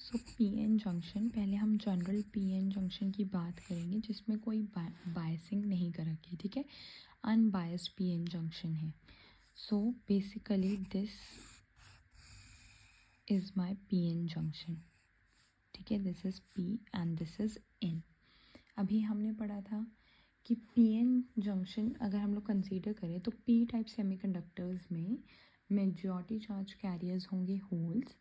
सो PN junction, पहले हम general PN junction की बात करेंगे जिसमें कोई बायसिंग नहीं करेगी, ठीक है। अनबायस्ड पीएन जंक्शन है। So basically this is my PN junction, ठीक है। This is P and this is an. अभी हमने पढ़ा था कि पीएन जंक्शन अगर हम लोग कंसीडर करें तो पी टाइप सेमीकंडक्टर्स में मेजॉरिटी चार्ज कैरियर्स होंगे holes,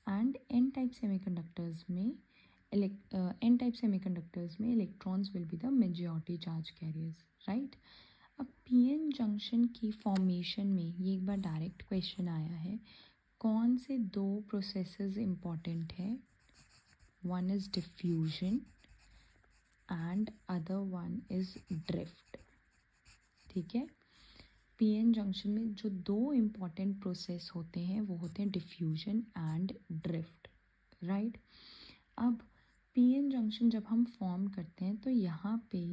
and N type semiconductors में electrons will be the majority charge carriers, right. अब पीएन जंक्शन की फॉर्मेशन में ये एक बार डायरेक्ट क्वेश्चन आया है, कौन से दो प्रोसेसेस इम्पॉर्टेंट है। One is diffusion and other one is drift, ठीक है। पीएन जंक्शन में जो दो इम्पॉर्टेंट प्रोसेस होते हैं वो होते हैं डिफ्यूजन एंड ड्रिफ्ट, राइट। अब पीएन जंक्शन जब हम फॉर्म करते हैं तो यहाँ पे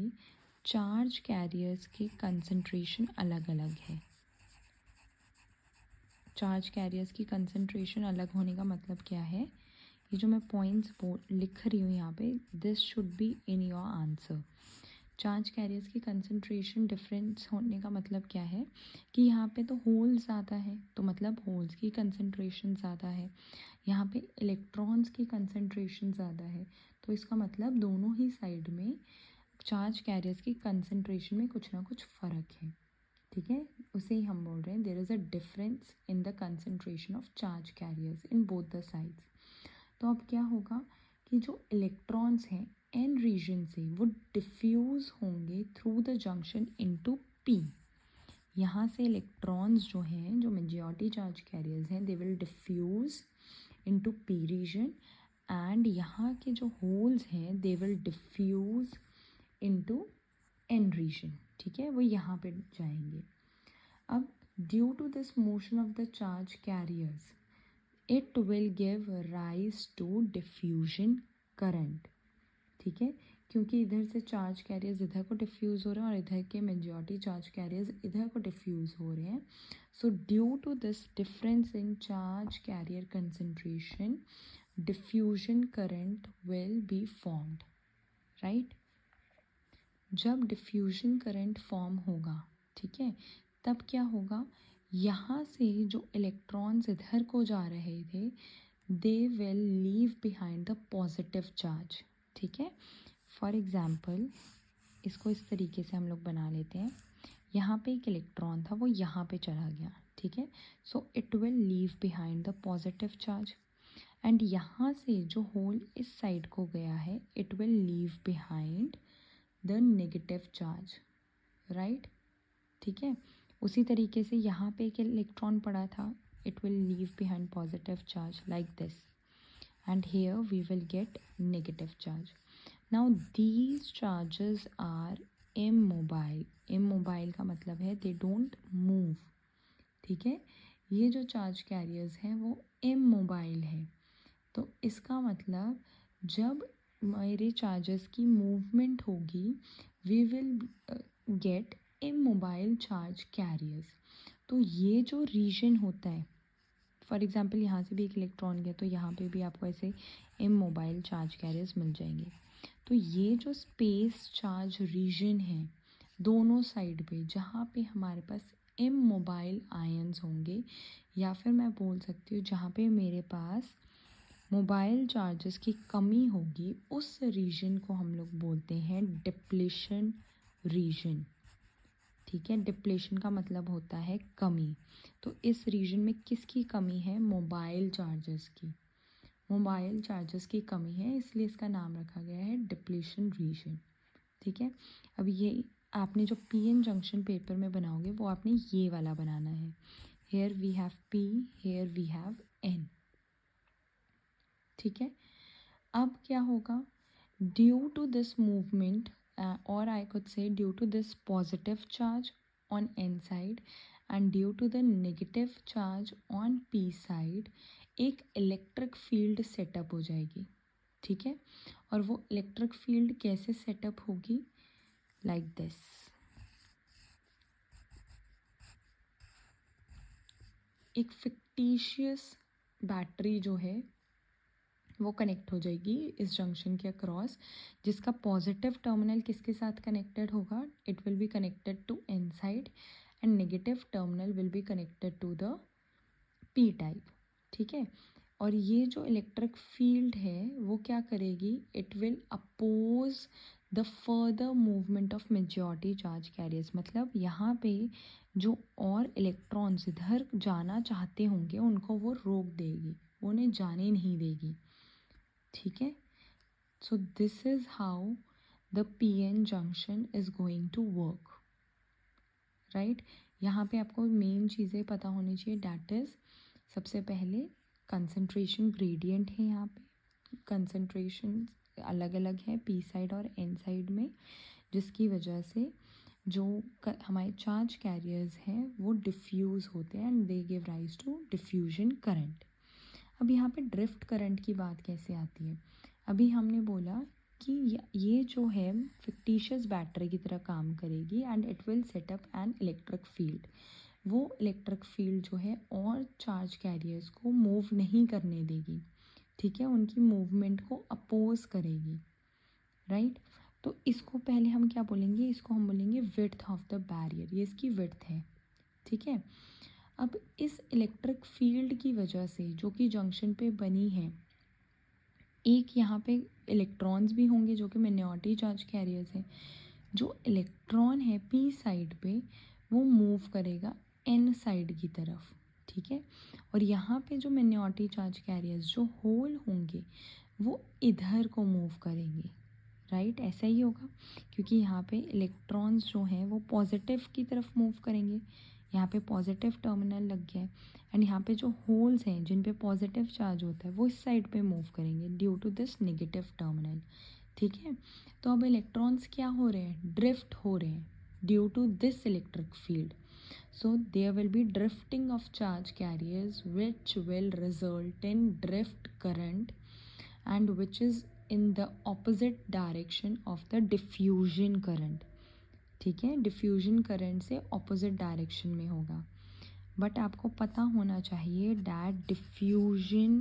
चार्ज कैरियर्स की कंसंट्रेशन अलग अलग है। चार्ज कैरियर्स की कंसंट्रेशन अलग होने का मतलब क्या है, ये जो मैं पॉइंट्स लिख रही हूँ यहाँ पे, this should be in your answer. Charge carriers की कंसंट्रेशन डिफरेंस होने का मतलब क्या है कि यहाँ पे तो होल्स ज़्यादा है तो मतलब होल्स की कंसंट्रेशन ज़्यादा है, यहाँ पे इलेक्ट्रॉन्स की कंसंट्रेशन ज़्यादा है, तो इसका मतलब दोनों ही साइड में चार्ज कैरियर्स की कंसंट्रेशन में कुछ ना कुछ फ़र्क है, ठीक है। उसे ही हम बोल रहे हैं there is a difference in the concentration of charge carriers in both the sides. तो अब क्या होगा कि जो इलेक्ट्रॉन्स हैं एन रीजन से वो डिफ्यूज़ होंगे through the junction into P. यहाँ से इलेक्ट्रॉन्स जो हैं, जो मेजॉरिटी चार्ज कैरियर्स हैं, they will diffuse into P region, and यहाँ के जो होल्स हैं they will diffuse into N region, ठीक है, वो यहाँ पे जाएंगे। अब due to this motion of the charge carriers it will give rise to diffusion current, ठीक है, क्योंकि इधर से चार्ज कैरियर्स इधर को डिफ्यूज़ हो रहे हैं और इधर के मेजॉरिटी चार्ज कैरियर्स इधर को डिफ्यूज़ हो रहे हैं। So due to this difference in charge carrier concentration diffusion current will be formed, right. जब डिफ्यूजन करंट फॉर्म होगा, ठीक है, तब क्या होगा, यहाँ से जो इलेक्ट्रॉन्स इधर को जा रहे थे they will leave behind the positive charge, ठीक है। फॉर एग्ज़ाम्पल इसको इस तरीके से हम लोग बना लेते हैं, यहाँ पे एक इलेक्ट्रॉन था वो यहाँ पे चला गया, ठीक है। So it will leave behind the positive charge, and यहाँ से जो होल इस साइड को गया है it will leave behind the negative charge, right, ठीक है। उसी तरीके से यहाँ पे एक इलेक्ट्रॉन पड़ा था, it will leave behind positive charge like this, and here we will get negative charge. Now these charges are immobile. Immobile का मतलब है दे डोंट मूव, ठीक है। ये जो चार्ज कैरियर्स हैं वो इमोबाइल है, तो इसका मतलब जब मेरे चार्जेस की मूवमेंट होगी we will get immobile charge carriers. तो ये जो रीजन होता है, फॉर एग्जांपल यहाँ से भी एक इलेक्ट्रॉन गया तो यहाँ पे भी आपको ऐसे इमोबाइल चार्ज कैरियर्स मिल जाएंगे। तो ये जो स्पेस चार्ज रीजन है दोनों साइड पे जहाँ पे हमारे पास इमोबाइल आयंस होंगे, या फिर मैं बोल सकती हूँ जहाँ पे मेरे पास मोबाइल चार्जेस की कमी होगी, उस रीजन को हम लोग बोलते हैं डिप्लेशन रीजन, ठीक है। डिप्लेशन का मतलब होता है कमी, तो इस रीजन में किसकी कमी है, मोबाइल चार्जेस की। मोबाइल चार्जेस की कमी है इसलिए इसका नाम रखा गया है डिप्लेशन रीजन, ठीक है। अब ये आपने जो पीएन जंक्शन पेपर में बनाओगे वो आपने ये वाला बनाना है, here we have P, here we have N, ठीक है। अब क्या होगा, ड्यू टू दिस मूवमेंट और I could say due to this positive charge on N side and due to the negative charge on P side एक electric field setup हो जाएगी, ठीक है। और वो इलेक्ट्रिक फील्ड कैसे सेटअप होगी, लाइक दिस। एक फिक्टिशियस बैटरी जो है वो कनेक्ट हो जाएगी इस जंक्शन के अक्रॉस, जिसका पॉजिटिव टर्मिनल किसके साथ कनेक्टेड होगा, it will be connected to N side and negative terminal will be connected to the P type. ठीक है, और ये जो इलेक्ट्रिक फील्ड है वो क्या करेगी, it will oppose the further movement of majority charge carriers. मतलब यहाँ पे जो और इलेक्ट्रॉन्स इधर जाना चाहते होंगे उनको वो रोक देगी, वो उन्हें जाने नहीं देगी। ठीक है, so this is how the P N junction is going to work, right. यहाँ पे आपको मेन चीज़ें पता होनी चाहिए, डैट इज़ सबसे पहले कंसंट्रेशन ग्रेडियंट है। यहाँ पे कंसंट्रेशन अलग अलग है पी साइड और एन साइड में, जिसकी वजह से जो हमारे चार्ज कैरियर्स हैं वो डिफ्यूज़ होते हैं and they give rise to diffusion current. अब यहाँ पे ड्रिफ्ट करंट की बात कैसे आती है, अभी हमने बोला कि ये जो है फिक्टिशियस बैटरी की तरह काम करेगी and it will set up an electric field. वो इलेक्ट्रिक फील्ड जो है और चार्ज कैरियर्स को मूव नहीं करने देगी। ठीक है, उनकी मूवमेंट को अपोज करेगी, राइट। तो इसको पहले हम क्या बोलेंगे, इसको हम बोलेंगे विड्थ ऑफ द बैरियर, ये इसकी विड्थ है। ठीक है, अब इस इलेक्ट्रिक फील्ड की वजह से जो कि जंक्शन पे बनी है, एक यहाँ पे इलेक्ट्रॉन्स भी होंगे जो कि मिनॉरिटी चार्ज कैरियर्स हैं। जो इलेक्ट्रॉन है पी साइड पे वो मूव करेगा एन साइड की तरफ। ठीक है, और यहाँ पे जो मिनॉरिटी चार्ज कैरियर्स जो होल होंगे वो इधर को मूव करेंगे, राइट। ऐसा ही होगा क्योंकि यहाँ पे इलेक्ट्रॉन्स जो हैं वो पॉजिटिव की तरफ मूव करेंगे, यहाँ पे पॉजिटिव टर्मिनल लग गया है, एंड यहाँ पे जो होल्स हैं जिन पे पॉजिटिव चार्ज होता है वो इस साइड पे मूव करेंगे due to this negative terminal. ठीक है, तो अब इलेक्ट्रॉन्स क्या हो रहे हैं, ड्रिफ्ट हो रहे हैं due to this electric field. So there will be drifting of charge carriers which will result in drift current and which is in the opposite direction of the diffusion current। ठीक है, diffusion current से opposite direction में होगा। But आपको पता होना चाहिए that diffusion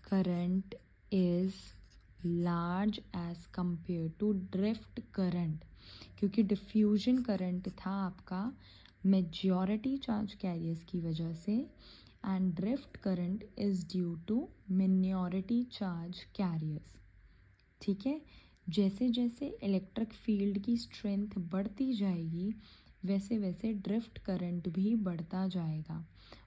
current is large as compare to drift current, क्योंकि डिफ्यूजन करंट था आपका मेजॉरिटी चार्ज कैरियर्स की वजह से and drift current is due to minority charge carriers. ठीक है, जैसे जैसे इलेक्ट्रिक फील्ड की स्ट्रेंथ बढ़ती जाएगी वैसे वैसे ड्रिफ्ट करंट भी बढ़ता जाएगा,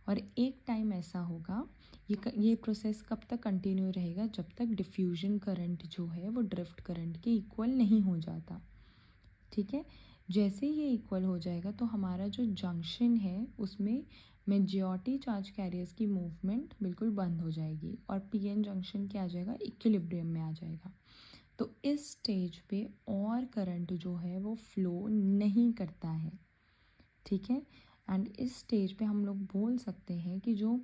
और एक टाइम ऐसा होगा ये प्रोसेस कब तक कंटिन्यू रहेगा, जब तक डिफ्यूजन करंट जो है वो ड्रिफ्ट करंट के इक्वल नहीं हो जाता। ठीक है, जैसे ये इक्वल हो जाएगा तो हमारा जो जंक्शन है उसमें मेजॉरिटी चार्ज कैरियर्स की मूवमेंट बिल्कुल बंद हो जाएगी और पीएन जंक्शन क्या आ जाएगा, इक्विलिब्रियम में आ जाएगा। तो इस स्टेज पे और करंट जो है वो फ्लो नहीं करता है। ठीक है, एंड इस स्टेज पे हम लोग बोल सकते हैं कि जो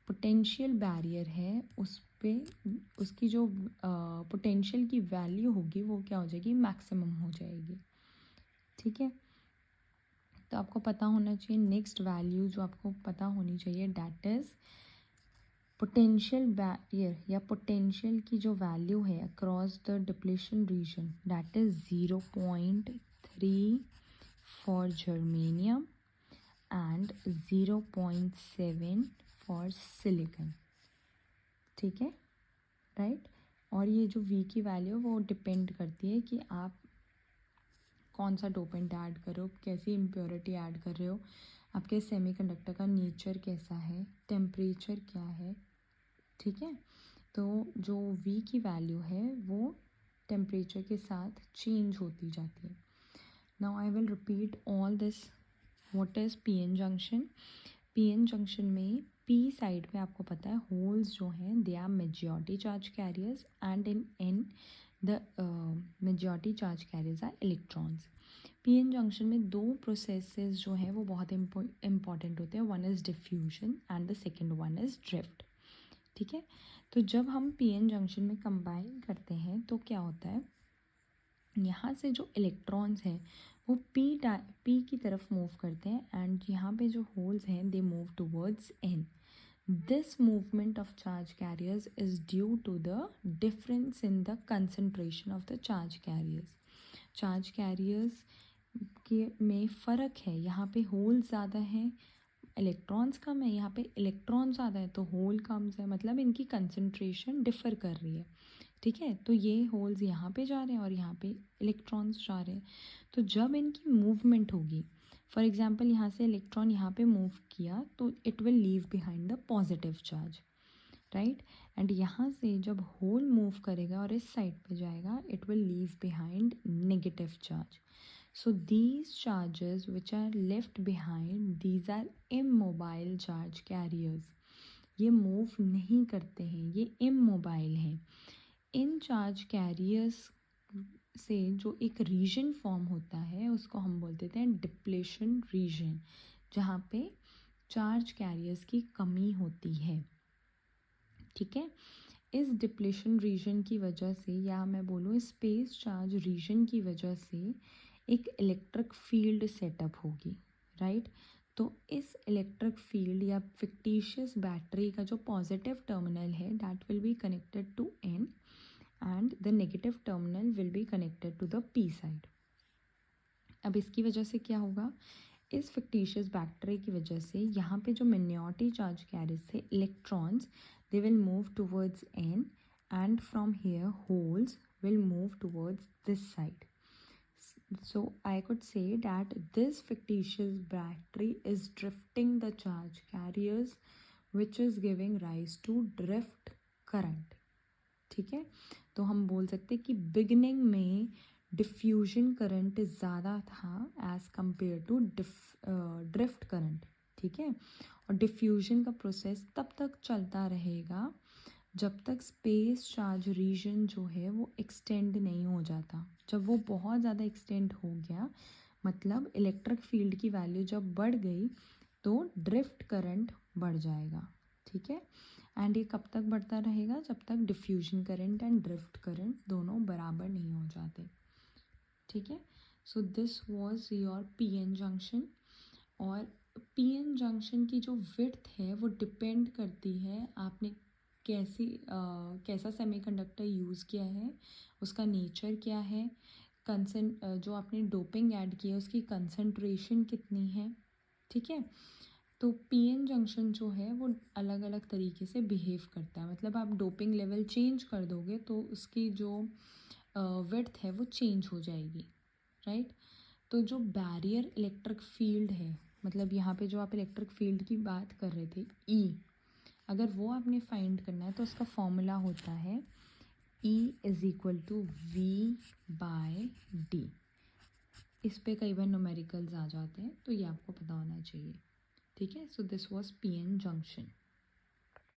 पोटेंशियल बैरियर है उस पे उसकी जो पोटेंशियल की वैल्यू होगी वो क्या हो जाएगी, मैक्सिमम हो जाएगी। ठीक है, तो आपको पता होना चाहिए नेक्स्ट वैल्यू जो आपको पता होनी चाहिए दैट इज़ पोटेंशियल बैरियर या पोटेंशियल की जो वैल्यू है across the depletion region that is 0.3 for germanium and 0.7 for silicon. ठीक है, राइट। और ये जो V की वैल्यू वो डिपेंड करती है कि आप कौन सा डोपेंट ऐड कर रहे हो, कैसी इम्प्योरिटी ऐड कर रहे हो, आपके सेमीकंडक्टर का नेचर कैसा है, टेम्परेचर क्या है। ठीक है, तो जो V की वैल्यू है वो टेम्परेचर के साथ चेंज होती जाती है। Now I will repeat all this. What is PN junction, PN junction में पी साइड पे आपको पता है होल्स जो हैं they are majority charge carriers and in N the majority charge carriers are electrons. PN junction में दो processes जो हैं वो बहुत इंपॉर्टेंट होते हैं, one is diffusion and the second one is drift. ठीक है, तो जब हम पीएन जंक्शन में कंबाइन करते हैं तो क्या होता है, यहाँ से जो इलेक्ट्रॉन्स हैं वो पी की तरफ मूव करते हैं एंड यहाँ पे जो होल्स हैं they move towards an. This movement of charge carriers is due to the difference in the concentration of the charge carriers. Charge carriers के में फ़र्क है, यहाँ पे होल ज़्यादा हैं, इलेक्ट्रॉन्स कम है, यहाँ पे इलेक्ट्रॉन ज़्यादा है तो होल कम है, मतलब इनकी कंसंट्रेशन डिफ़र कर रही है, ठीक है। तो ये होल्स यहाँ पे जा रहे हैं और यहाँ पे इलेक्ट्रॉन्स जा रहे हैं। तो जब इनकी मूवमेंट होगी, फॉर एग्जांपल यहाँ से इलेक्ट्रॉन यहाँ पे मूव किया तो it will leave behind the positive charge, right. And यहाँ से जब होल मूव करेगा और इस साइड पे जाएगा, it will leave behind negative charge. So these charges which are left behind, these are immobile charge carriers. ये मूव नहीं करते हैं, ये immobile हैं. इन चार्ज कैरियर्स से जो एक रीजन फॉर्म होता है उसको हम बोल देते हैं डिप्लेशन रीजन, जहाँ पे चार्ज कैरियर्स की कमी होती है, ठीक है। इस डिप्लेशन रीजन की वजह से, या मैं बोलूँ स्पेस चार्ज रीजन की वजह से एक इलेक्ट्रिक फील्ड सेटअप होगी, राइट। तो इस इलेक्ट्रिक फील्ड या फिक्टिशियस बैटरी का जो पॉजिटिव टर्मिनल है that will be connected to N and the negative terminal will be connected to the P side. अब इसकी वजह से क्या होगा, इस फिक्टिशियस बैटरी की वजह से यहाँ पे जो मिनियोरिटी चार्ज कैरियर्स थे electrons, they will move towards n and from here holes will move towards this side. So I could say that this fictitious battery is drifting the charge carriers which is giving rise to drift current, ठीक है। तो हम बोल सकते हैं कि beginning में diffusion current ज़्यादा था as compare to drift current, ठीक है। और डिफ्यूजन का प्रोसेस तब तक चलता रहेगा जब तक स्पेस चार्ज रीजन जो है वो एक्सटेंड नहीं हो जाता. जब वो बहुत ज़्यादा एक्सटेंड हो गया, मतलब इलेक्ट्रिक फील्ड की वैल्यू जब बढ़ गई तो ड्रिफ्ट करंट बढ़ जाएगा, ठीक है। एंड ये कब तक बढ़ता रहेगा, जब तक diffusion current and drift current दोनों बराबर नहीं हो जाते, ठीक है। So this was your PN junction. और पीएन जंक्शन की जो विड्थ है वो डिपेंड करती है आपने कैसा सेमीकंडक्टर यूज़ किया है, उसका नेचर क्या है, जो आपने डोपिंग ऐड किया है उसकी कंसंट्रेशन कितनी है, ठीक है। तो पीएन जंक्शन जो है वो अलग अलग तरीके से बिहेव करता है, मतलब आप डोपिंग लेवल चेंज कर दोगे तो उसकी जो विड्थ है वो चेंज हो जाएगी, राइट। तो जो बैरियर इलेक्ट्रिक फील्ड है, मतलब यहाँ पे जो आप इलेक्ट्रिक फील्ड की बात कर रहे थे ई, अगर वो आपने फाइंड करना है तो उसका फॉर्मूला होता है E is equal to V/D. इस पे कई बार न्यूमेरिकल्स आ जाते हैं तो ये आपको पता होना चाहिए, ठीक है। So this was PN junction.